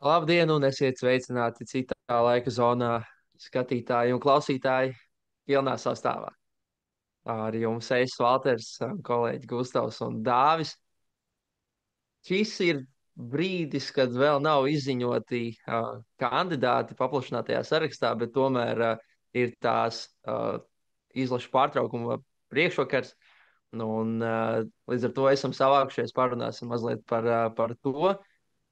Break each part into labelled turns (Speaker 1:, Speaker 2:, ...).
Speaker 1: Labdien, un esiet sveicināti citā laika zonā, skatītāji un klausītāji, pilnā sastāvā. Ar jums es, Valters, kolēģi Gustavs un Dāvis. Šis ir brīdis, kad vēl nav izziņoti kandidāti paplašinātajā sarakstā, bet tomēr ir tās izlašu pārtraukuma priekšvakars. Nu, un, līdz ar to esam savākušies, parunāsim mazliet par to,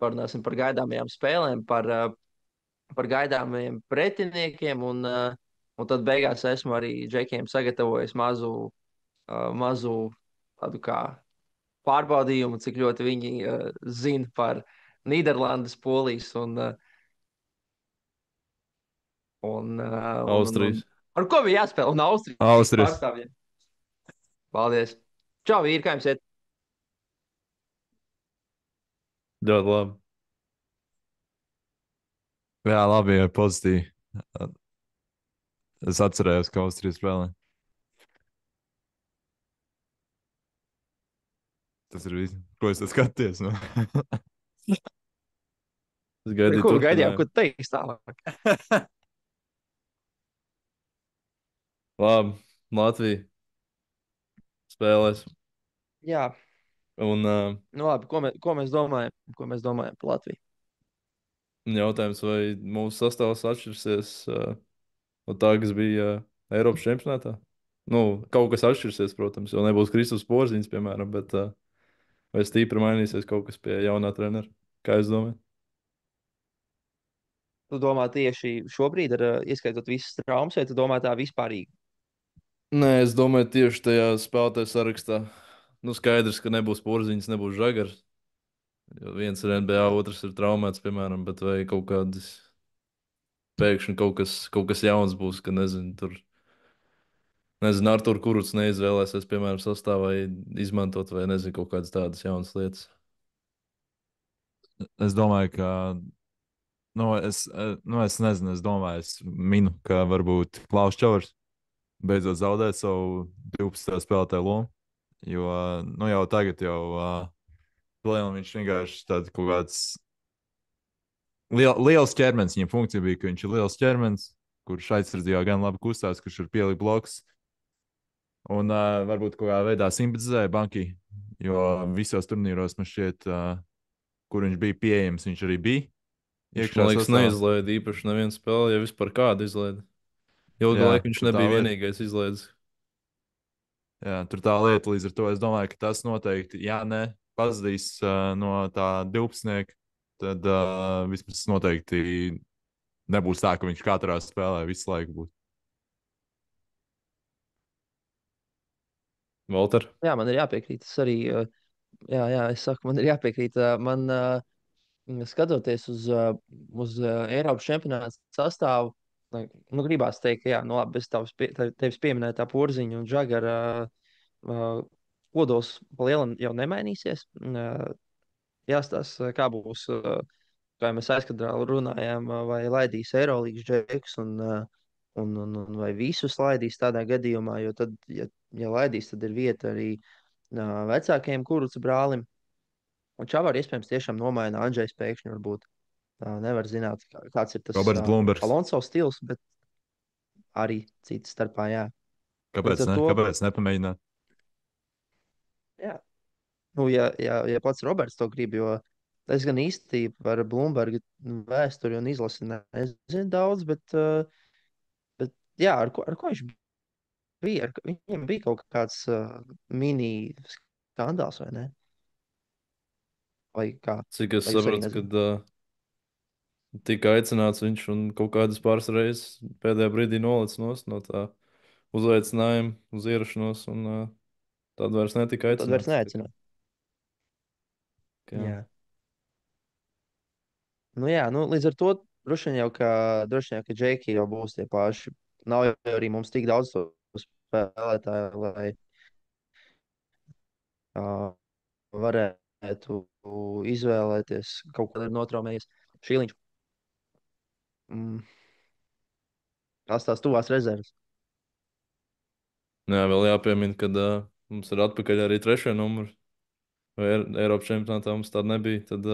Speaker 1: parunāsim par gaidāmajām spēlēm, par gaidāmajiem pretiniekiem, un tad beigās esmu arī džekiem sagatavojis mazu tādu kā pārbaudījumu, cik ļoti viņi zina par Nīderlandes, Polijas un
Speaker 2: Austrijas.
Speaker 1: ar ko bija jāspēlē, un Austrijas
Speaker 2: Austrijas.
Speaker 1: pārstāvjiem. Paldies! Čau, vīri, kā jums iet?
Speaker 2: Ļoti labi. Jā, labi, ja pozitīvi. Es atcerējos, ka Austrijas spēlē. Tas ir viss. Ko es skaties? Nu? Es gaidīju
Speaker 1: Ko gaidījām,
Speaker 2: turpinājumu.
Speaker 1: ko teiks tālāk?
Speaker 2: Labi, Latvija spēlēs.
Speaker 1: Jā,
Speaker 2: Un
Speaker 1: nu labi, ko mēs domājam? Ko mēs domājam par Latviju?
Speaker 2: jautājums, vai mūsu sastāvs atšķirsies no tā, kas bija Eiropas čempionātā? Nu, kaut kas atšķirsies, protams, jo nebūs Kristus Porziņš, piemēram, bet vai stīpri mainīsies kaut kas pie jaunā trenera? Kā jūs domājat?
Speaker 1: Tu domā tieši šobrīd, ieskaitot visas traumas, vai tu domā tā vispārīgi?
Speaker 2: Nē, es domāju, tieši tajā spēlētāju sarakstā. Nu, skaidrs, ka nebūs porziņš, nebūs žagars. Jo viens ir NBA, otrs ir traumēts, piemēram, bet vai kaut kādas pēkšņi kaut kas jauns būs, ka nezinu, tur, nezinu, Artur Kurucs neizvēlēsies, piemēram, sastāvā izmantot vai nezinu, kaut kādas tādas jaunas lietas.
Speaker 3: Es domāju, ka, es nezinu, es domāju, es minu, ka varbūt Klaus Čavars beidzot zaudēt savu 12. spēlētāju lomu. Jo, jau tagad plēnām viņš vienkārši tāds kaut kāds liels ķermenis. Viņam funkcija bija, ka viņš ir liels ķermenis, kurš aizsardzībā gan labi kustās, kurš ir pielikt bloks. Un varbūt kaut kādā veidā simpatizēja Banki, jo visos turnīros man šķiet, kur viņš bija pieejams, viņš arī bija.
Speaker 2: Viņš,
Speaker 3: Iekšā
Speaker 2: man liekas,
Speaker 3: sastāvā.
Speaker 2: neizlaida īpaši nevienu spēli, ja vispār kādu izlaida. Ilgu
Speaker 3: Jā,
Speaker 2: laiku viņš
Speaker 3: tur tā
Speaker 2: nebija
Speaker 3: lieta.
Speaker 2: vienīgais izlaidis.
Speaker 3: Jā, tur tā lieta, līdz ar to es domāju, ka tas noteikti, ja ne pazudīs no tā 12, tad vismaz noteikti nebūs tā, ka viņš katrā spēlē visu laiku būs.
Speaker 2: Valter,
Speaker 1: Jā, man ir jāpiekrīt. Es arī, es saku, man ir jāpiekrīt. Skatoties uz Eiropas čempionāta sastāvu, nu, gribās teikt, ka, jā, nu, labi, bez tevis pieminētā porziņa un žagara kodols pa lielam jau nemainīsies. Jāstāsta, kā būs, kā jau mēs aizkadrā runājām, vai laidīs Eirolīgas džekus un vai visus laidīs tādā gadījumā, jo tad, ja laidīs, tad ir vieta arī vecākajiem kuruca brālim. Un Čavāri iespējams tiešām nomaina Andrzejs pēkšņi varbūt. Nevar zināt, kāds ir tas
Speaker 3: Roberts Blūmbergs.
Speaker 1: Alonso stils, bet arī cits starpā, jā. Līdz
Speaker 3: Kāpēc
Speaker 1: ar
Speaker 3: ne?
Speaker 1: to,
Speaker 3: Kāpēc nepamēģināt?
Speaker 1: jā, nu, ja pats Roberts to grib, jo es gan īsti par Blūmberga vēsturi un izlasi nezinu daudz, bet jā, ar ko viņš bija? Viņam bija kaut kāds mini skandāls, vai ne? Vai kā?
Speaker 2: cik es
Speaker 1: Vai jūs arī
Speaker 2: sapratu,
Speaker 1: nezināt?
Speaker 2: kad tika aicināts viņš un kaut kādas pāris reizes pēdējā brīdī nolicis no tā uzaicinājuma uz ierašanos, un tad vairs netika
Speaker 1: Un tad vairs
Speaker 2: aicināts.
Speaker 1: neaicināja.
Speaker 2: Jā.
Speaker 1: Jā. Nu, jā, nu, līdz ar to droši vien jau, ka Džeki jau būs tie paši. Nav jau arī mums tik daudz to spēlētāju, lai uh, varētu izvēlēties kaut kādu notraumējies. Šīliņš, mm, tās tuvās rezerves.
Speaker 2: Jā, vēl jāpiemina, ka mums ir atpakaļ arī trešie numuri. Vai Eiropas čempionātā mums tāda nebija. Tad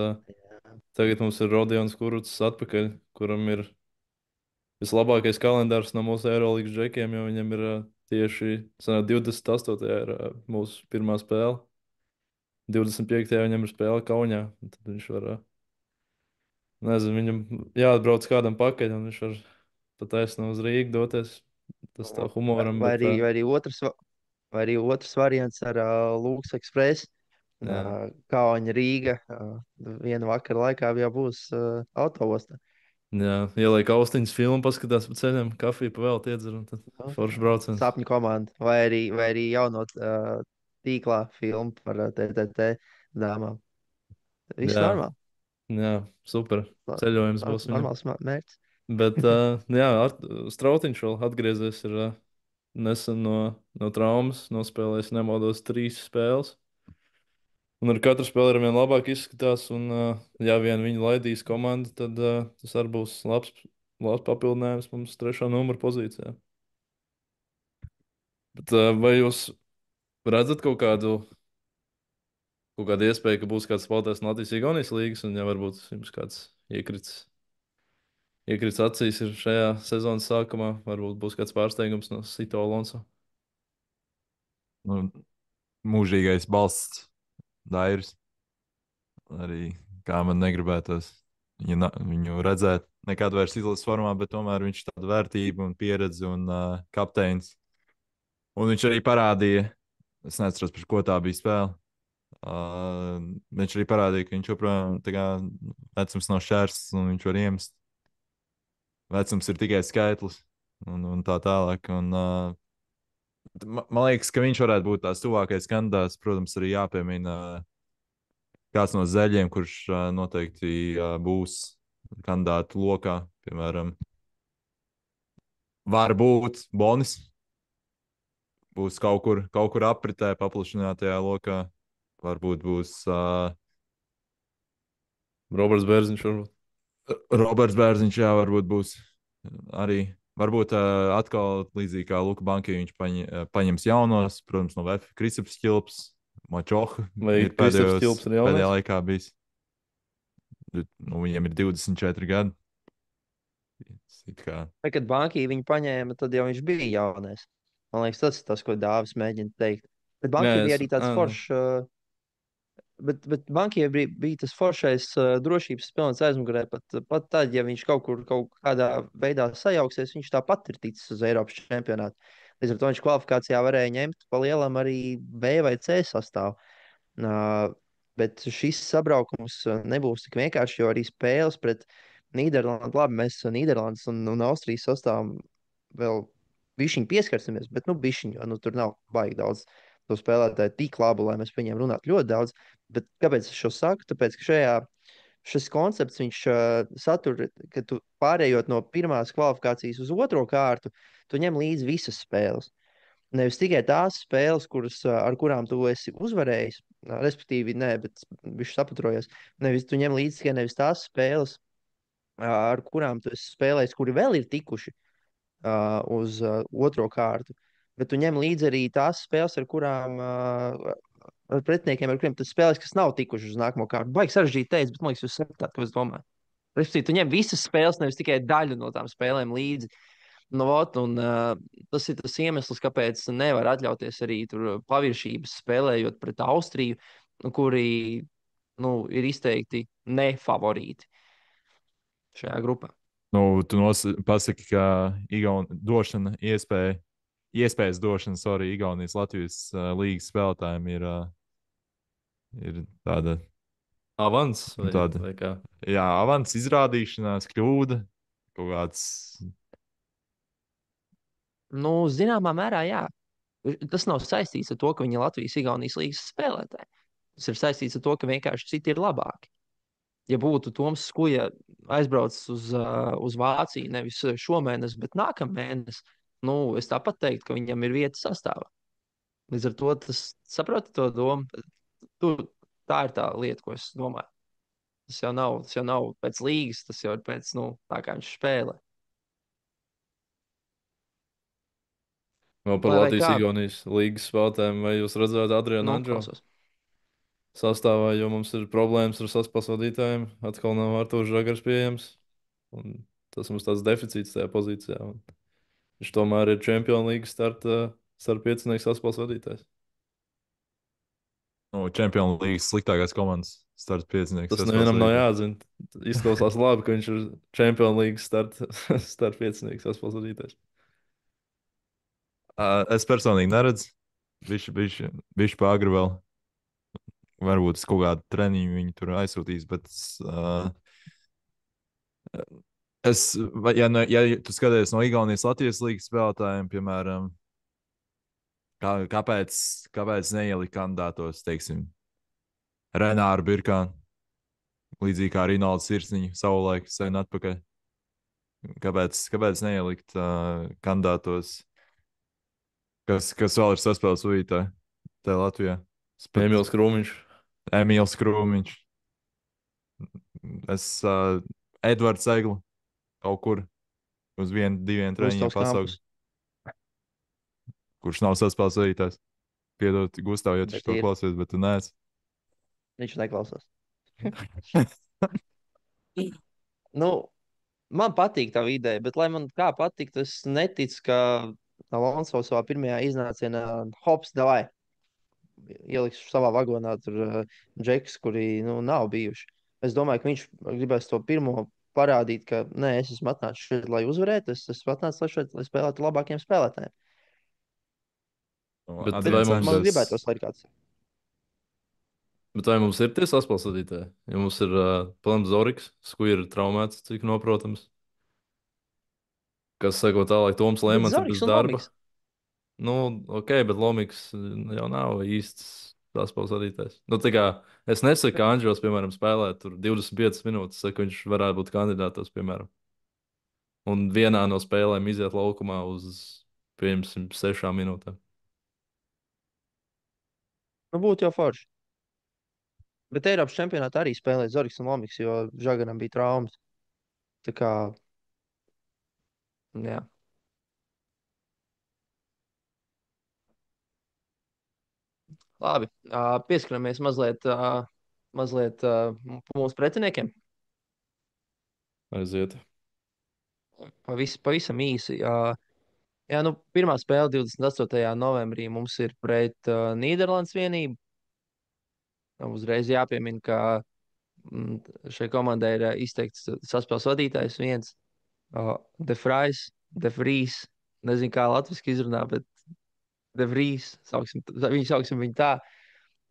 Speaker 2: Tagad mums ir Rodions Kurucs atpakaļ, kuram ir vislabākais kalendārs no mūsu Eirolandes džekiem, jo viņam ir tieši 28. ir mūsu pirmā spēle. 25. viņam ir spēle Kaunijā. Tad viņš var, nezinu, viņam jāatbrauc kādam pakaļ, un viņš var pat taisno uz Rīgu doties. Tas tā
Speaker 1: Vai,
Speaker 2: humoram,
Speaker 1: vai
Speaker 2: bet
Speaker 1: arī, vai arī otrs, vai arī otrs variants ar Lūks Express.
Speaker 2: jā,
Speaker 1: Kauņa Rīga. Vienu vakaru laikā jau būs autoostā.
Speaker 2: jā, ieliek austiņas filmu, paskatās pa ceļam, kafiju pa vēl iedzer, un tad
Speaker 1: Nu,
Speaker 2: foršs brauciens.
Speaker 1: Sapņu komanda. Vai arī jauno tīklā filmu par TTT dāmām. Viss
Speaker 2: Jā,
Speaker 1: normāli.
Speaker 2: jā, super. Ceļojums būs viņam.
Speaker 1: Normāls mērķis.
Speaker 2: Bet, jā, Strautiņš vēl atgriezies ir nesen no traumas, nospēlējis, nemaldos, 3 spēles. Un ar katru spēli ar vien labāk izskatās, un ja vien viņi laidīs komandu, tad tas arī būs labs papildinājums mums 3. numura pozīcijā. Bet, vai jūs redzat kaut kādu iespēju, ka būs kāds spēlētājs no Latvijas-Igaunijas līgas, un ja varbūt jums kāds iekrits acīs ir šajā sezonas sākumā, varbūt būs kāds pārsteigums no Sito Alonso?
Speaker 3: Nu, mūžīgais balsts Dairis. Arī kā man negribētos viņu redzēt nekad vairs izlases formā, bet tomēr viņš ir tāda vērtība un pieredze un kapteinis. Un viņš arī parādīja, es neatceros, par ko tā bija spēle. Viņš arī parādīja, ka viņš joprojām tā kā vecums nav šķērslis un viņš var iemest. Vecums ir tikai skaitlis un tā tālāk. Un, man liekas, ka viņš varētu būt tās tuvākais kandidāts. Protams, arī jāpiemina kāds no zeļiem, kurš noteikti būs kandidātu lokā. Piemēram, var būt Bonis. Būs kaut kur apritē, paplašinātajā lokā. Varbūt būs
Speaker 2: Roberts Bērziņš varbūt.
Speaker 3: Roberts Bērziņš, jā, varbūt būs arī. Varbūt atkal līdzīgi kā Luka Banki, viņš paņems jaunos, protams, no VF Kristaps Čilps, Mačoha.
Speaker 2: Vai Kristaps Čilps ir jaunais?
Speaker 3: Pēdējā laikā bijis. Nu, viņiem ir 24 gadi. Kā...
Speaker 1: Kad bankī viņu paņēma, tad jau viņš bija jaunais. Man liekas, tas ir tas, ko Dāvis mēģina teikt. Bet
Speaker 2: Nē,
Speaker 1: bankī bija arī tāds foršs. Bet bankī bija tas foršais drošības pilns aizmugurē. Pat tad, ja viņš kaut kādā veidā sajauksies, viņš tāpat ir ticis uz Eiropas čempionātu. Līdz ar to viņš kvalifikācijā varēja ņemt pa lielam arī B vai C sastāvu. Bet šis sabraukums nebūs tik vienkārši, jo arī spēles pret Nīderlandi, labi, mēs Nīderlandes un Austrijas sastāvam vēl bišķiņ pieskarsimies, bet bišķiņ, jo tur nav baigi daudz to spēlētāju tik labu, lai mēs par viņiem runātu ļoti daudz. Bet kāpēc es šo saku? Tāpēc, ka šis koncepts viņš satur, ka tu pārējot no pirmās kvalifikācijas uz otro kārtu, tu ņem līdzi visas spēles. Nevis tikai tās spēles, ar kurām tu esi uzvarējis, respektīvi, nē, bet viņš sapatrojas. Nevis tu ņem līdzi tikai nevis tās spēles, ar kurām tu esi spēlējis, kuri vēl ir tikuši uz otro kārtu, bet tu ņem līdzi arī tās spēles, ar pretiniekiem, ar kuriem tas spēlēs, kas nav tikuši uz nākamo kārtu. Baigi sarežģīti teikt, bet man liekas, jūs saprotat, ko es domāju. Respektīvi, tu ņem visas spēles, nevis tikai daļu no tām spēlēm līdzi. Nu, tas ir tas iemesls, kāpēc nevar atļauties arī paviršības spēlējot pret Austriju, kuri ir izteikti nefavorīti šajā grupā.
Speaker 3: Nu, tu pasaki, ka iespējas došana, Igaunijas Latvijas līgas spēlētājiem ir tāda.
Speaker 2: Avans
Speaker 3: vai
Speaker 2: kā?
Speaker 3: Jā, avans izrādīšanās, kļūda, kaut kāds.
Speaker 1: Zināmā mērā, jā. Tas nav saistīts ar to, ka viņi ir Latvijas-Igaunijas līgas spēlētāji. Tas ir saistīts ar to, ka vienkārši citi ir labāki. Ja būtu Toms Skuja aizbraucis uz Vāciju nevis šomēnes, bet nākamēnes, es tāpat teiktu, ka viņam ir vieta sastāvā. Līdz ar to tas saproti to domu. Tā ir tā lieta, ko es domāju. Tas jau nav pēc līgas, tas jau ir pēc tā, kā viņš spēlē.
Speaker 2: Vēl par Latvijas-Igaunijas līgas spēlētājiem, vai jūs redzat Adrianu Andžo?
Speaker 1: Klausos.
Speaker 2: sastāvā, jo mums ir problēmas ar saspēles vadītājiem. Atkal nav Artūrs Žagars pieejams. Un tas mums tāds deficīts tajā pozīcijā. Un viņš tomēr ir Champions League starp piecinieku saspēles vadītājs.
Speaker 3: Nu, Champions League sliktākās komandas starta piecinieks.
Speaker 2: Tas nevienam nav jāzina. Izklausās labi, ka viņš ir Champions League starp piecinieku saspēles vadītājs.
Speaker 3: Es personīgi neredzu. Viņš pāri vēl. Varbūt es kaut kādu treniņu viņu tur aizsūtīs, bet ja tu skaties no Igaunijas Latvijas līnijas spēlētājiem, piemēram, kāpēc neielikt kandidātos, teiksim, Renāru Birkānu, līdzīgi kā Rinalds Sirsniņu savulaik sen atpakaļ. Kāpēc neielikt kandidātos, kas vēl ir saspēles vadītāji te Latvijā?
Speaker 2: Emīls Krūmiņš.
Speaker 3: Emīls Krūmiņš. Edvards Eglu kaut kur uz 1-2 treniņiem pasaules. Kurš nav saspēles vadītājs. Piedod, Gustav, ja tu to klausies, bet tu neesi.
Speaker 1: Viņš neklausās. Nu, man patīk tā ideja, bet, lai man kā patīk, es neticu, ka Alonso savā pirmajā iznācienā hops davai. Ielikšu savā vagonā tur džekus, kuri nav bijuši. Es domāju, ka viņš gribēs to pirmo parādīt, ka nē, es esmu atnācis šeit, lai uzvarētu. Es esmu atnācis šeit, lai spēlētu labākiem spēlētājiem.
Speaker 2: Bet vai
Speaker 1: Man gribētos, lai kāds.
Speaker 2: Bet vai mums ir tie saspēles vadītāji? Ja mums ir Plams Zoriks, kurš ir traumēts, cik noprotams. Kas sako tālāk, Toms Lēmans ir bez darba.
Speaker 1: Lomiks.
Speaker 2: Nu, ok, bet Lomiks jau nav īsts saspēles vadītājs. Nu, tā kā es nesaku, ka Anģels, piemēram, spēlē tur 25 minūtes, saku, viņš varētu būt kandidātos, piemēram. Un vienā no spēlēm iziet laukumā uz, piemēram, 6 minūtēm.
Speaker 1: Nu, būtu jau forši. Bet Eiropas čempionātā arī spēlēja Zoriks un Lomiks, jo Žagaram bija traumas. Tā kā, jā. Labi, pieskaramies mazliet mūsu pretiniekiem.
Speaker 2: Aiziet.
Speaker 1: Pavisam īsi. Jā, nu, pirmā spēle 28. novembrī mums ir pret Nīderlandes vienību. Uzreiz jāpiemina, ka šai komandai ir izteikts saspēles vadītājs viens, De Vries, nezinu, kā latviski izrunā, bet De Vries, sauksim viņu tā.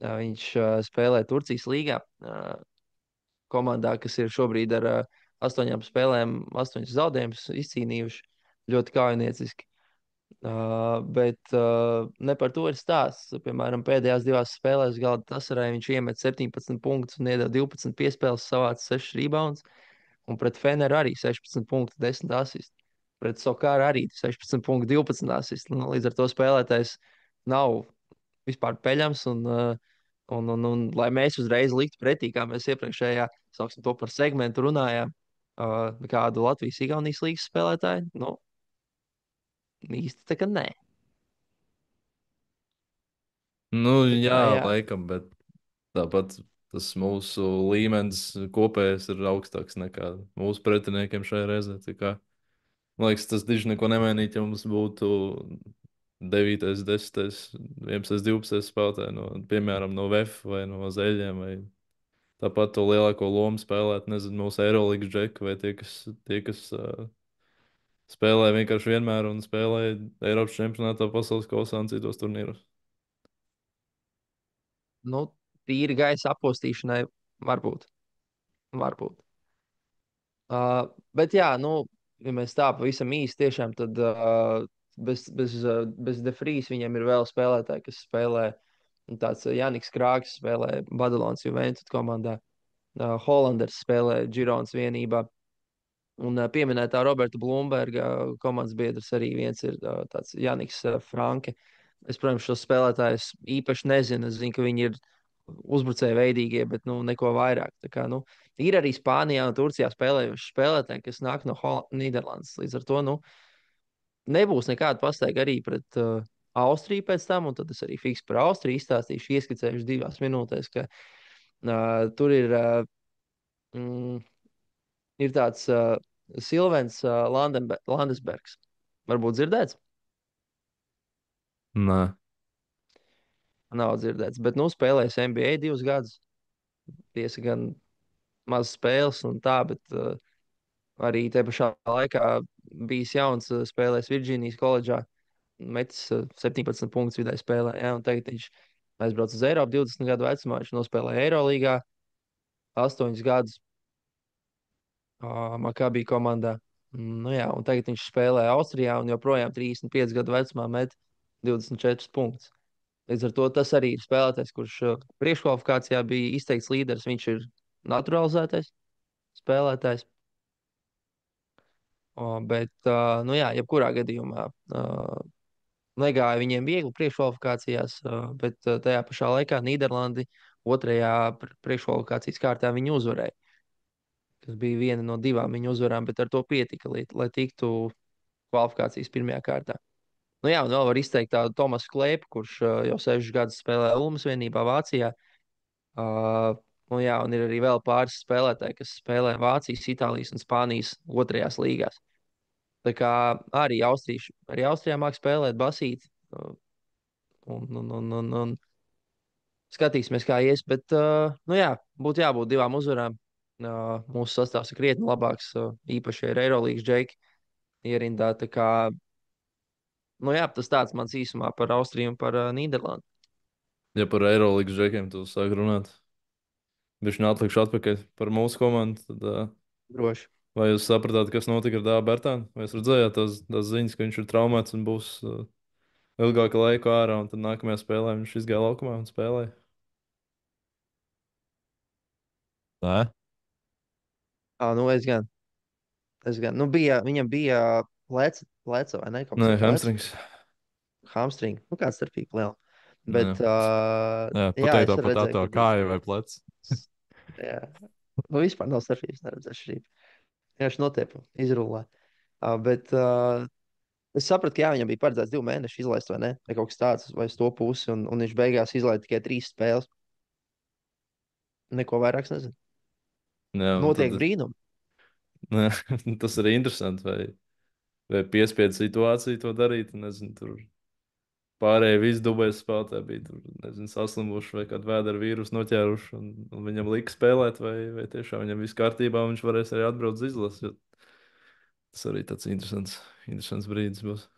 Speaker 1: Viņš spēlē Turcijas līgā, komandā, kas ir šobrīd ar 8 spēlēm, 8 zaudējumus izcīnījuši, ļoti kaujinieciski. Bet ne par to ir stāsts. Piemēram, pēdējās 2 spēlēs Galatasaray viņš iemet 17 punktus un iedeva 12 piespēles, savāca 6 rebounds. Un pret Feneru arī 16 punktu, 10 asists. Pret Sokāru arī 16 punktu, 12 asists. Līdz ar to spēlētājs nav vispār peļams. Un lai mēs uzreiz liktu pretī, kā mēs iepriekšējā, sauksim to par segmentu, runājām, kādu Latvijas-Igaunijas līgas spēlētāju, nu, īsti tā kā nē.
Speaker 2: Nu,
Speaker 1: Tā kā,
Speaker 2: jā, laikam, bet tāpat tas mūsu līmenis kopējais ir augstāks nekā mūsu pretiniekiem šajā reizē. Tā kā, man liekas, tas diži neko nemainītu, ja mums būtu 9, 10, 11, 12 spēlētāji, piemēram, no VF vai no Zeļiem. Vai tāpat to lielāko lomu spēlēt, nezinu, mūsu Eirolandes džeki vai tie, kas spēlē vienkārši vienmēr un spēlē Eiropas čempionātā, pasaules kausā un citos turnīros.
Speaker 1: nu, tīri gaisa apostīšanai varbūt. Bet jā, nu, ja mēs tā pavisam īsti tiešām, tad bez De Vries viņiem ir vēl spēlētāji, kas spēlē. Tāds Jānis Krāks spēlē Badalonas Juventus komandā. Hollanders spēlē Gironas vienībā. Un pieminētā Roberta Blūmberga komandas biedrs arī viens ir tāds Jānis Franke. Es, protams, šos spēlētājus īpaši nezinu. Es zinu, ka viņi ir uzbrucēji veidīgie, bet neko vairāk. Tā kā, ir arī Spānijā un Turcijā spēlējuši spēlētāji, kas nāk no Nīderlandes. Līdz ar to nebūs nekāda pastaiga arī pret Austriju pēc tam, un tad es arī fiks par Austriju izstāstīšu, ieskicējuši 2 minūtēs, ka tur mm, ir tāds Silvens Landesbergs. Varbūt dzirdēts?
Speaker 2: Nē,
Speaker 1: Nav dzirdēts, bet, nu, spēlējis NBA 2 gadus. Tiesa gan maz spēles un tā, bet arī te pašā laikā bijis jauns, spēlējis Virģīnijas koledžā, metis 17 punktus vidēji spēlē, ja, un tagad viņš aizbrauc uz Eiropu 20 gadu vecumā, viņš nospēlēja Eirolīgā 8 gadus Makabī komandā. Nu, jā, un tagad viņš spēlē Austrijā un joprojām 35 gadu vecumā met 24 punktus. Līdz ar to tas arī ir spēlētājs, kurš priekškvalifikācijā bija izteikts līderis. Viņš ir naturalizētais spēlētājs. Bet, nu jā, jebkurā gadījumā negāja viņiem viegli priekškvalifikācijās, bet tajā pašā laikā Nīderlandi otrajā priekškvalifikācijas kārtā viņi uzvarēja. Tas bija viena no 2 viņu uzvarām, bet ar to pietika, lai tiktu kvalifikācijas pirmajā kārtā. Nu jā, un vēl var izteikt tādu Tomasu Kleipu, kurš jau 6 gadus spēlē Ulmas vienībā Vācijā. Nu jā, un ir arī vēl pāris spēlētāji, kas spēlē Vācijas, Itālijas un Spānijas otrajās līgās. Tā kā arī Austrijā māk spēlēt basīt. Un skatīsimies, kā ies. Bet, nu jā, būtu jābūt 2 uzvarām. Mūsu sastāvs ir krietni labāks, īpaši ar Eirolīgas džeki ierindā. Tā kā, nu jā, tas tāds mans īsumā par Austriju un par Nīderlandi.
Speaker 2: ja par Eirolandes žekiem tu sāk runāt, viņš neatlikšu atpakaļ par mūsu komandu. Tad,
Speaker 1: Droši.
Speaker 2: vai jūs sapratāt, kas notika ar Dāvu Bērtānu? Vai jūs redzējāt tās ziņas, ka viņš ir traumēts un būs ilgāku laiku ārā, un tad nākamajā spēlē viņš izgāja laukumā un spēlēja?
Speaker 3: Nē,
Speaker 1: Nu, es gan. Nu, viņam bija pleca vai ne? Kaut kas
Speaker 2: Nē,
Speaker 1: ar plecu.
Speaker 2: hamstrings.
Speaker 1: Hamstring. Nu, kāds starpība liela.
Speaker 2: Jā.
Speaker 1: Bet,
Speaker 3: jā,
Speaker 1: jā, es
Speaker 3: pateikt par
Speaker 1: redzēju,
Speaker 3: tā
Speaker 1: ka
Speaker 3: kāju vai plecu.
Speaker 1: jā. Nu, vispār nav starpības, neredzēju šī. Vienkārši notiepa, izrullē. Bet es sapratu, ka jā, viņam bija paredzēts 2 mēneši izlaist, vai ne? Vai kaut kas tāds, vai uz to pusi, un viņš beigās izlaida tikai 3 spēles. Neko vairāk nezinu.
Speaker 2: Jā, un
Speaker 1: Notiek
Speaker 2: tad,
Speaker 1: brīnumi.
Speaker 2: nē, tas arī interesanti, vai piespiedu situāciju to darīt. Nezinu, tur pārējie visi Dubajas spēlētāji bija tur, nezinu, saslimuši vai kādu vēdera vīrusu noķēruši, un viņam lika spēlēt, vai tiešām viņam viss kārtībā, un viņš varēs arī atbraukt uz izlasi. Tas arī tāds interesants brīdis būs.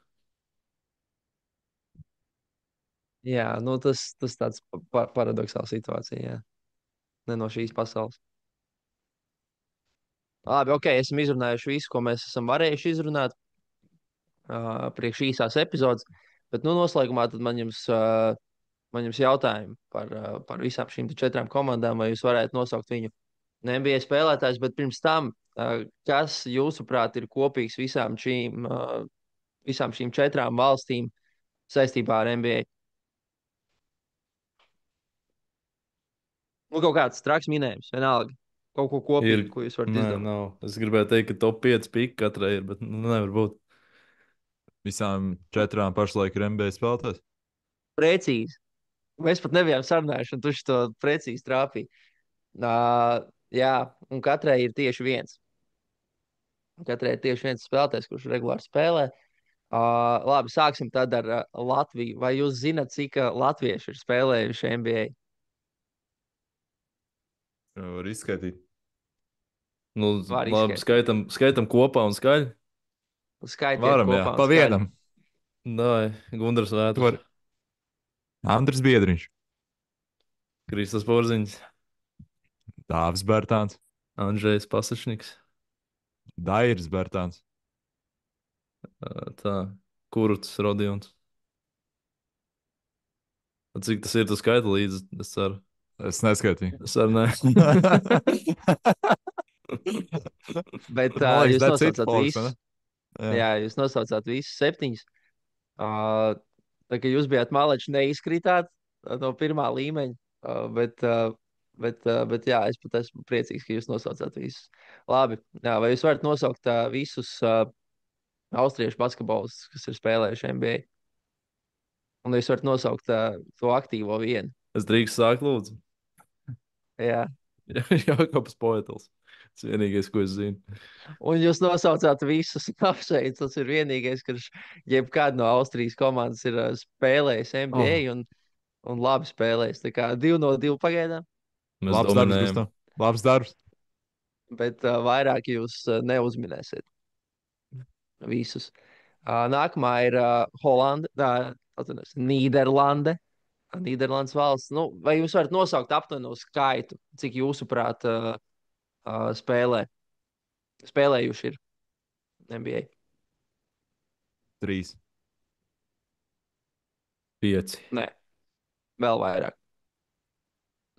Speaker 1: Jā, nu tas tāds paradoxāls situācija, jā. Ne no šīs pasaules. Labi, ok, esam izrunājuši visu, ko mēs esam varējuši izrunāt priekš īsās epizodes, bet, nu, noslēgumā tad man jums jautājumi par visām šīm 4 komandām, vai jūs varētu nosaukt viņu NBA spēlētājs, bet pirms tam, kas, jūsuprāt, ir kopīgs visām šīm 4 valstīm saistībā ar NBA? Nu, kaut kāds traks minējums, vienalga. Kaut ko
Speaker 2: Ir,
Speaker 1: kopīgu, ko jūs varat
Speaker 2: nē,
Speaker 1: izdarīt.
Speaker 2: nav. Es gribēju teikt, ka top 5 pika katrai ir, bet nu, nevar būt.
Speaker 3: Visām 4 pašlaik ir NBA spēlētājs.
Speaker 1: Precīzi. Mēs pat nebijām sarunājuši, un tu to precīzi trāpīji. Jā, un katrai ir tieši viens. Katrai ir tieši viens spēlētājs, kurš regulāri spēlē. Labi, sāksim tad ar Latviju. Vai jūs zināt, cik latvieši ir spēlējuši NBA?
Speaker 3: Var izskaidrot.
Speaker 2: Nu,
Speaker 1: Var
Speaker 2: labi,
Speaker 1: izskaidrot.
Speaker 2: skaitam kopā un skaļi.
Speaker 1: Skaitiet
Speaker 3: Varam, jā,
Speaker 1: kopā un
Speaker 3: pa
Speaker 1: skaļi.
Speaker 3: vienam.
Speaker 2: Dai, Gundars
Speaker 3: Tu
Speaker 2: Vētras,
Speaker 3: vari. Andris Biedriņš,
Speaker 2: Kristas Porziņš,
Speaker 3: Dāvis Bērtāns,
Speaker 2: Andrzejs Pasačniks,
Speaker 3: Dairis Bērtāns,
Speaker 2: tā, Kuruts Rodions. Cik tas ir, tu skaiti līdzi, es ceru.
Speaker 3: Es neskaitīju.
Speaker 2: Es arī ne.
Speaker 1: Bet
Speaker 3: Man liekas,
Speaker 1: jūs
Speaker 3: that's it,
Speaker 1: nosaucāt
Speaker 3: folks, vai
Speaker 1: visus.
Speaker 3: ne? Jā.
Speaker 1: Jā, jūs nosaucāt visus 7. Tā kā jūs bijāt maleči, neizkritāt no pirmā līmeņa. Bet jā, es pat esmu priecīgs, ka jūs nosaucāt visus. Labi, jā, vai jūs varat nosaukt visus austriešu basketbolistus, kas ir spēlējuši NBA? Un jūs varat nosaukt to aktīvo vienu.
Speaker 2: Es drīkstu sākt, lūdzu.
Speaker 1: Jā.
Speaker 2: Jākopis Poetls. Tas vienīgais, ko es zinu.
Speaker 1: Un jūs nosaucāt visus apšeit. Tas ir vienīgais, kurš jebkad no Austrijas komandas ir spēlējis NBA
Speaker 2: Oh,
Speaker 1: un labi spēlējis. Tā kā 2 no 2 pagaidām,
Speaker 2: mēs
Speaker 3: Labs darbs,
Speaker 2: dominējam.
Speaker 3: Gustav. Labs darbs.
Speaker 1: bet vairāk jūs neuzminēsiet visus. Nākamā ir Holanda, atvainojos, Nīderlande. Nīderlandes valsts. Nu, vai jūs varat nosaukt aptuveno skaitu, cik jūsuprāt spēlē? Spēlējuši ir NBA.
Speaker 3: 3.
Speaker 2: 5,
Speaker 1: Nē, vēl vairāk.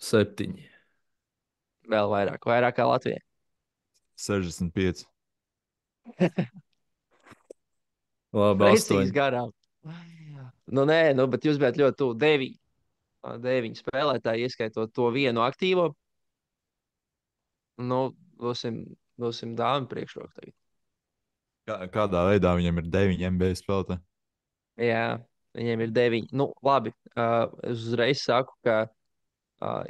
Speaker 2: 7.
Speaker 1: Vēl vairāk. Vairāk kā Latvija.
Speaker 3: 65.
Speaker 2: Labi,
Speaker 1: Precīzi
Speaker 2: 8.
Speaker 1: garām. Nu, nē, nu, bet jūs bijat ļoti tuvu. 9. 9 spēlētāji, ieskaitot to vienu aktīvo. Nu, dosim dāmu priekšroku tagad.
Speaker 3: Kādā veidā viņam ir 9 NBA spēlētāji?
Speaker 1: Jā, viņiem ir 9. Nu, labi. Es uzreiz saku, ka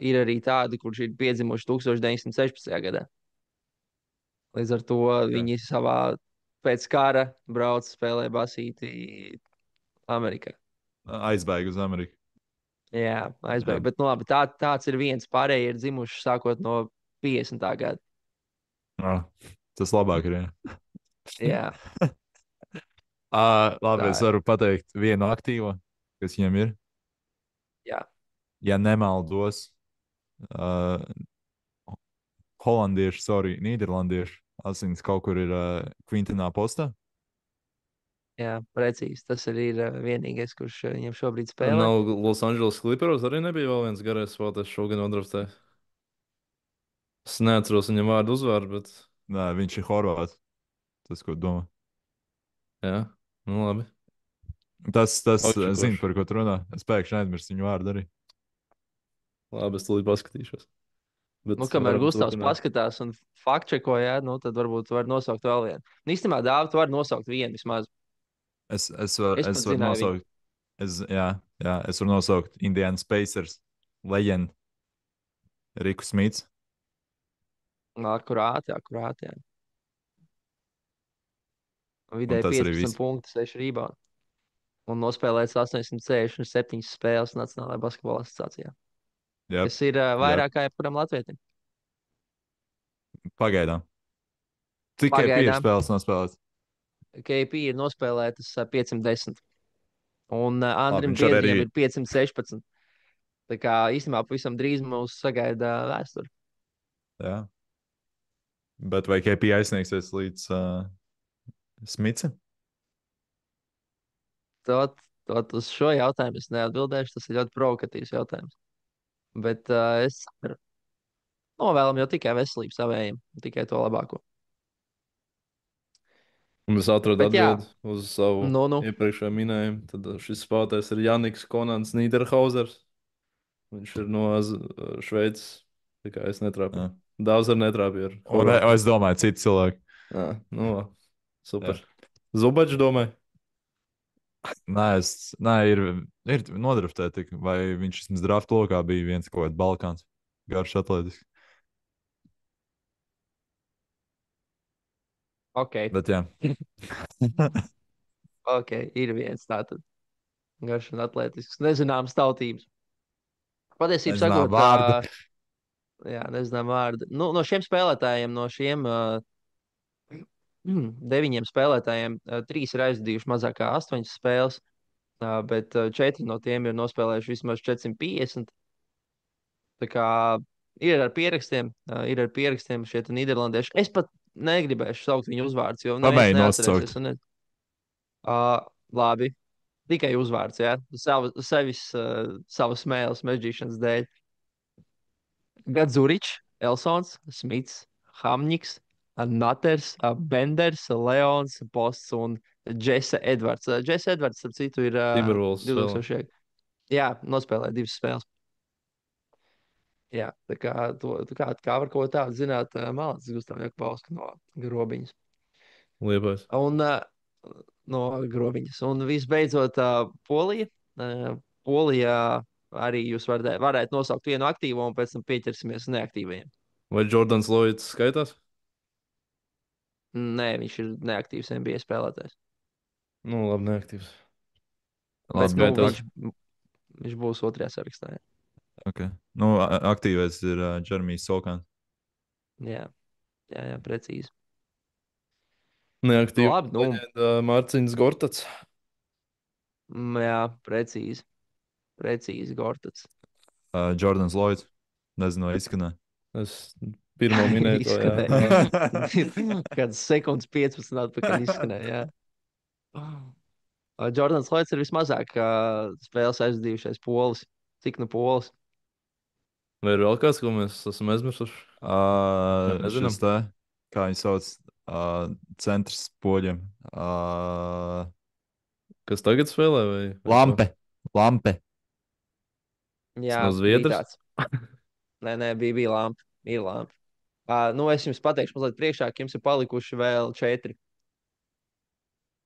Speaker 1: ir arī tādi, kurš ir piedzimuši 1916. gadā. Līdz ar to viņi savā pēc kara brauc spēlē basīti Amerikā.
Speaker 3: Aizbēga uz Ameriku.
Speaker 1: Jā, aizbēga.
Speaker 3: Jā.
Speaker 1: Bet, nu, labi, tāds ir viens. Pārējie ir dzimuši sākot no 50. gada.
Speaker 3: Ah, tas labāk ir. Jā.
Speaker 1: Jā,
Speaker 3: Labi,
Speaker 1: tā
Speaker 3: es
Speaker 1: ir.
Speaker 3: varu pateikt vienu aktīvo, kas viņam ir.
Speaker 1: Jā,
Speaker 3: Ja nemaldos, uh, Nīderlandiešu asins kaut kur ir Kvintenā postā.
Speaker 1: jā, precīzi. Tas arī ir vienīgais, kurš viņam šobrīd spēlē.
Speaker 2: Nav Los Angeles Clippers arī nebija vēl viens garais spēlētājs šogad nodraftē. Es neatceros viņam vārdu uzvārdu, bet
Speaker 3: Nē, viņš ir Horvāts. Tas, ko domā.
Speaker 2: jā, nu labi.
Speaker 3: Tas
Speaker 2: Očikoši.
Speaker 3: zina, par ko tu runā. Es pēkšņi aizmirsu viņu vārdu arī.
Speaker 2: Labi, es tūlīt paskatīšos. Bet
Speaker 1: Nu, kamēr
Speaker 2: varam
Speaker 1: Gustavs
Speaker 2: turpināt.
Speaker 1: paskatās un faktčekoja, nu, tad varbūt var nosaukt vēl vienu. Nu, īstenībā, Dāvidi, tu vari nosaukt vienu vismaz.
Speaker 3: Es
Speaker 1: Es
Speaker 3: varu
Speaker 1: pat zināju viņu.
Speaker 3: nosaukt. Es varu nosaukt Indiana Pacers leģendu Riku Smits.
Speaker 1: Akurāti, akurāti. Jā. Vidēji
Speaker 3: tas arī
Speaker 1: 15
Speaker 3: viss.
Speaker 1: punkti, 6 rebounds. Un nospēlēts 867 spēles Nacionālajā basketbola asociācijā.
Speaker 3: Jā,
Speaker 1: Tas ir vairāk kā jebkuram latvietim.
Speaker 3: pagaidām. Cik
Speaker 1: Pagaidām.
Speaker 3: spēles nospēlēts?
Speaker 1: KP ir nospēlētas 510. Un Andrim
Speaker 3: viņš arī
Speaker 1: Biedriem ir 516. Tā kā īstenībā pavisam drīz mūs sagaida vēsture.
Speaker 3: Jā. Bet vai KP aizsniegsies līdz Smitsam?
Speaker 1: Tot uz šo jautājumu es neatbildēšu. Tas ir ļoti provokatīvs jautājums. Bet es novēlam jau tikai veselību savējiem, tikai to labāko.
Speaker 2: Un es atradu
Speaker 1: Bet jā.
Speaker 2: atbildi uz savu
Speaker 1: Nu.
Speaker 2: iepriekšējo minējumu. Tad šis spēlētājs ir Janiks Konants Nīderhauzers. Viņš ir no Šveices. Tā kā es netrāpīju.
Speaker 3: Jā.
Speaker 2: Daudz ar netrāpīju.
Speaker 3: Es domāju, citi cilvēki.
Speaker 2: Nu, super. Zubačs domāju.
Speaker 3: Nē, ir nodraftēti, vai viņš vismaz drafta lokā bija viens kaut kāds Balkāns. Garš atletisks.
Speaker 1: Ok,
Speaker 3: Bet jā.
Speaker 1: ok, ir viens tātad garš un atletisks. Nezināms tautības. Patiesībā
Speaker 3: Nezinām
Speaker 1: sakot,
Speaker 3: vārdu.
Speaker 1: jā, nezinām vārdu. Nu, no šiem spēlētājiem, no šiem 9 spēlētājiem, 3 ir aizdījuši mazāk kā 8 spēles, bet 4 no tiem ir nospēlējuši vismaz 450. Tā kā ir ar pierakstiem šie nīderlandieši. Es pat negribēšu saukt viņu uzvārdus, jo neviens
Speaker 3: Pamēģini
Speaker 1: neatcerēsies.
Speaker 3: nosaukt.
Speaker 1: Labi. Tikai uzvārds, jā. Savas mēles mežģīšanas dēļ. Gadzuričs, Elsons, Smits, Hamņiks, Naters, Benders, Leons, Posts un Džesa Edvards. Džesa Edvards, starp citu, ir
Speaker 2: Timberwolves
Speaker 1: 2000. Jā, nospēlēja 2 spēles. Jā, tā kā var ko tādu zināt, Malācis Gustavs Jakubovs no Grobiņas.
Speaker 2: Liepais.
Speaker 1: Un no Grobiņas. Un visbeidzot, Polija. Polijā arī jūs varētu nosaukt vienu aktīvo un pēc tam pieķersimies neaktīvajiem.
Speaker 2: Vai Jordans Lloyds skaitās?
Speaker 1: Nē, viņš ir neaktīvs NBA spēlētājs.
Speaker 2: Nu, labi, neaktīvs.
Speaker 1: Bet
Speaker 3: Labi,
Speaker 2: skaitās.
Speaker 1: viņš būs otrajā sarakstā. Jā,
Speaker 3: okay. Nu, aktīvais ir Džermijs Sokans.
Speaker 1: jā, precīzi.
Speaker 2: Neaktīvs.
Speaker 1: Labi,
Speaker 2: Mārciņš Gortats.
Speaker 1: Jā, precīzi. Precīzi, Gortats.
Speaker 3: Jordans Lloyds. Nezinu, vai izskanēja.
Speaker 2: Es pirmo minēju to, jā.
Speaker 1: Izskanēja. Kāds sekundes 15 atpakaļ izskanēja. Jordans Lloyds ir vismazāk spēles aizdījušais polis. Cik nu polis?
Speaker 2: Vai ir vēl kāds, ko mēs esam aizmirsuši? Nezinām.
Speaker 3: Šis te, kā viņi sauc, centrs poļiem.
Speaker 2: Kas tagad spēlē? Vai
Speaker 3: Lampe. Lampe.
Speaker 1: Jā,
Speaker 2: no Zviedras?
Speaker 1: bija tāds. Nē, bija lampa. Ir lampa. Nu, es jums pateikšu mazliet priekšā, ka jums ir palikuši vēl 4.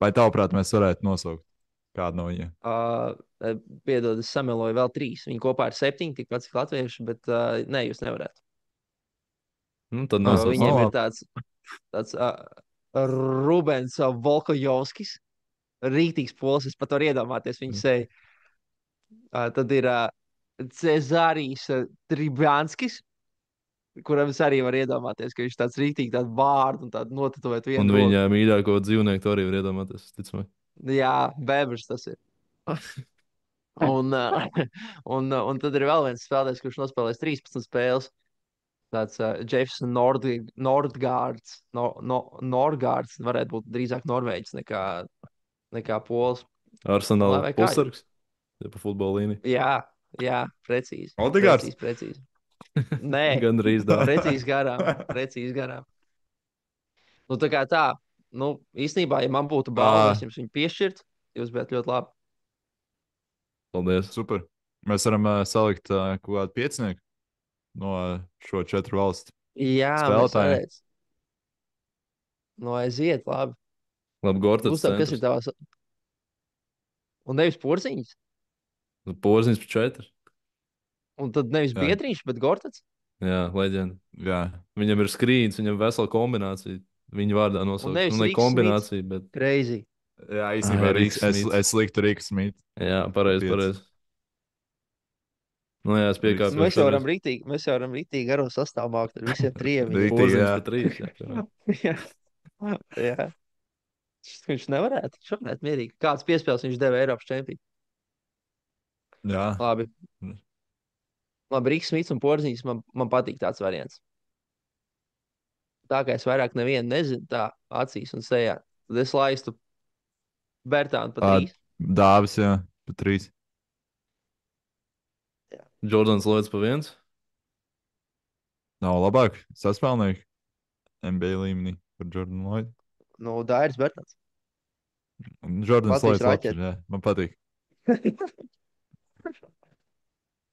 Speaker 3: Vai tavuprāt mēs varētu nosaukt kādu no viņiem?
Speaker 1: Piedod, es sameloju vēl 3. Viņi kopā ir 7, tikpat cik latvieši, bet nē, jūs nevarētu.
Speaker 2: Nu, tad nosauc.
Speaker 1: Viņiem ir tāds Rubens Volkojovskis. Rītīgs pols, es pat varu iedomāties viņa seju. Tad ir Cezārijs Tribānskis, kuram es arī varu iedomāties, ka viņš tāds rītīgi tādu vārdu un tādu notatuvēt vienu.
Speaker 2: Un viņa mīļāko dzīvnieku to arī var iedomāties, ticamāk.
Speaker 1: Jā, bēbers tas ir. un tad ir vēl viens spēlētājs, kurš nospēlēs 13 spēles. Tāds Jeffs Nordgārds. Norgārds varētu būt drīzāk Norvēģis nekā Pols.
Speaker 2: Arsenāla pusargs. Ja pa futbola līniju.
Speaker 1: Jā, precīzi.
Speaker 3: Odegaards?
Speaker 1: Precīzi. Nē,
Speaker 2: Gandrīz tā.
Speaker 1: Precīzi garām. Nu, tā kā tā. Nu, īstenībā, ja man būtu balva, es jums viņu piešķirtu, jūs būtu ļoti labi.
Speaker 2: Paldies.
Speaker 3: Super. Mēs varam salikt kaut kādu piecinieku no šo 4 valstu
Speaker 1: Jā,
Speaker 3: spēlētājiem.
Speaker 1: Nu, aiziet, labi.
Speaker 2: Labi, Gortats.
Speaker 1: Gustav, kas ir tavs? Un nevis Porziņš?
Speaker 2: Porziņš pa 4.
Speaker 1: Un tad nevis Biedriņš, bet Gortats?
Speaker 2: Jā, leģenda.
Speaker 3: Jā.
Speaker 2: Viņam ir skrīns, viņam vesela kombinācija. Viņa vārdā nosaukt.
Speaker 1: nevis
Speaker 2: Ne
Speaker 1: Riks
Speaker 2: kombinācija, bet...
Speaker 1: Crazy.
Speaker 3: Jā, īstenībā
Speaker 2: Riks Smits.
Speaker 3: es liktu Riku Smitu.
Speaker 2: Jā, pareizi. Nu jā, es piekāpju.
Speaker 1: Mēs jau varam rītīgi garo sastāvu mākt ar visiem 3.
Speaker 2: Porziņš pa 3.
Speaker 1: Jā. Viņš nevarētu. Viņš varētu mierīgi. Kāds piespēles viņš deva Eiropas čempionu?
Speaker 3: Jā.
Speaker 1: Labi, Riks Smits un Porziņš man patīk tāds variants. Tā kā es vairāk nevienu nezinu, tā acīs un sejā, tad es laistu Bertānu pa 3.
Speaker 3: Dāvis, jā, pa 3.
Speaker 2: Jordans Lloyds pa 1.
Speaker 3: Nav labāk saspēlnieki NBA līmenī par Jordanu Lloydu.
Speaker 1: Nu, Dairis Bertāns.
Speaker 3: Jordans
Speaker 1: Latvijas
Speaker 3: Lloyds labs
Speaker 1: raķete.
Speaker 3: ir, jā, man patīk.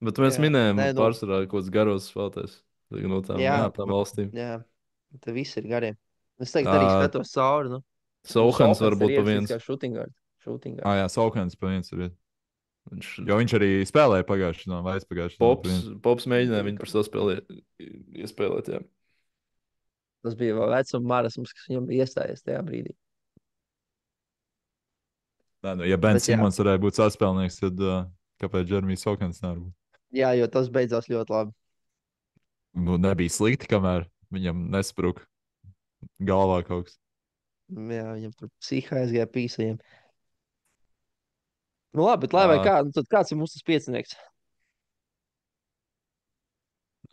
Speaker 2: Bet mēs
Speaker 1: Jā.
Speaker 2: minējām
Speaker 1: Nē, nu-
Speaker 2: pārsvarā kaut kāds garos spēlētājs. No tām valstīm.
Speaker 1: Jā, te viss ir gariem. Es teiktu, arī skatos cauri. Nu.
Speaker 2: Sauhans
Speaker 1: Sokans
Speaker 2: varbūt
Speaker 1: ir
Speaker 2: pa 1.
Speaker 1: ierakstīts kā shooting guard.
Speaker 3: Jā, Saukans pa 1 ir.
Speaker 2: Viņš
Speaker 3: Jo viņš arī spēlēja pagājušajā sezonā, vai aizpagājušajā sezonā.
Speaker 2: Pops mēģināja viņu par savu iespēlēt, jā.
Speaker 1: Tas bija vēl vecuma marasms, kas viņam bija iestājies tajā brīdī.
Speaker 3: Nē, nu, ja Ben
Speaker 1: Bet jā.
Speaker 3: Simons varēja būt saspēlnieks, tad kāpēc Džermijs Saukans nevar būt?
Speaker 1: Jā, jo tas beidzās ļoti labi.
Speaker 3: Nu, nebija slikti, kamēr viņam nespruka galvā kaut kas.
Speaker 1: Jā, viņam tur psihā aizgāja pīsajiem. Nu labi, bet lai vai kā, nu tad kāds ir mūsu tas piecinieks?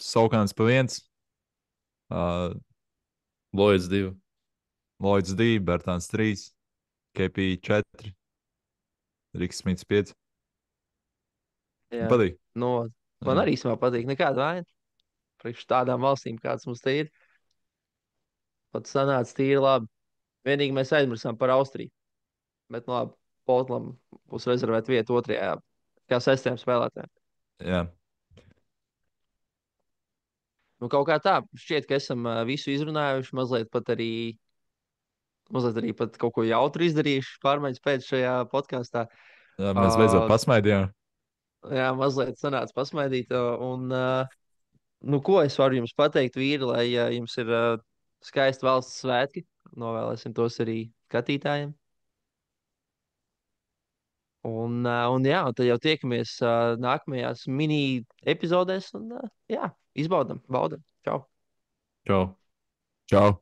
Speaker 3: Saukans pa 1,
Speaker 2: Lloyds 2.
Speaker 3: Lloyds 2, Bertāns 3, KP 4, Riks Smits 5.
Speaker 1: Jā.
Speaker 3: Patīk.
Speaker 1: Nu, man
Speaker 3: Jā.
Speaker 1: arī īstenībā patīk. Nekāda vaina. Priekš tādām valstīm, kādas mums te ir. Pat sanāca tīri labi. Vienīgi mēs aizmirsām par Austriju. Bet, nu labi, Portlam būs rezervēta vieta 2. kā 6. spēlētājiem.
Speaker 3: Jā.
Speaker 1: Nu, kaut kā tā, šķiet, ka esam visu izrunājuši, mazliet arī pat kaut ko jautru izdarījuši pārmaiņas pēc šajā podkāstā.
Speaker 3: Jā, mēs beidzot
Speaker 1: Uh,
Speaker 3: pasmaidījām.
Speaker 1: jā, mazliet sanāca pasmaidīt. Nu, ko es varu jums pateikt, vīri, lai jums ir skaisti valsts svētki. Novēlēsim tos arī skatītājiem. Un jā, tad jau tiekamies nākamajās mini epizodēs. Un, jā, izbaudam, baudam. Čau!
Speaker 3: Čau! Čau!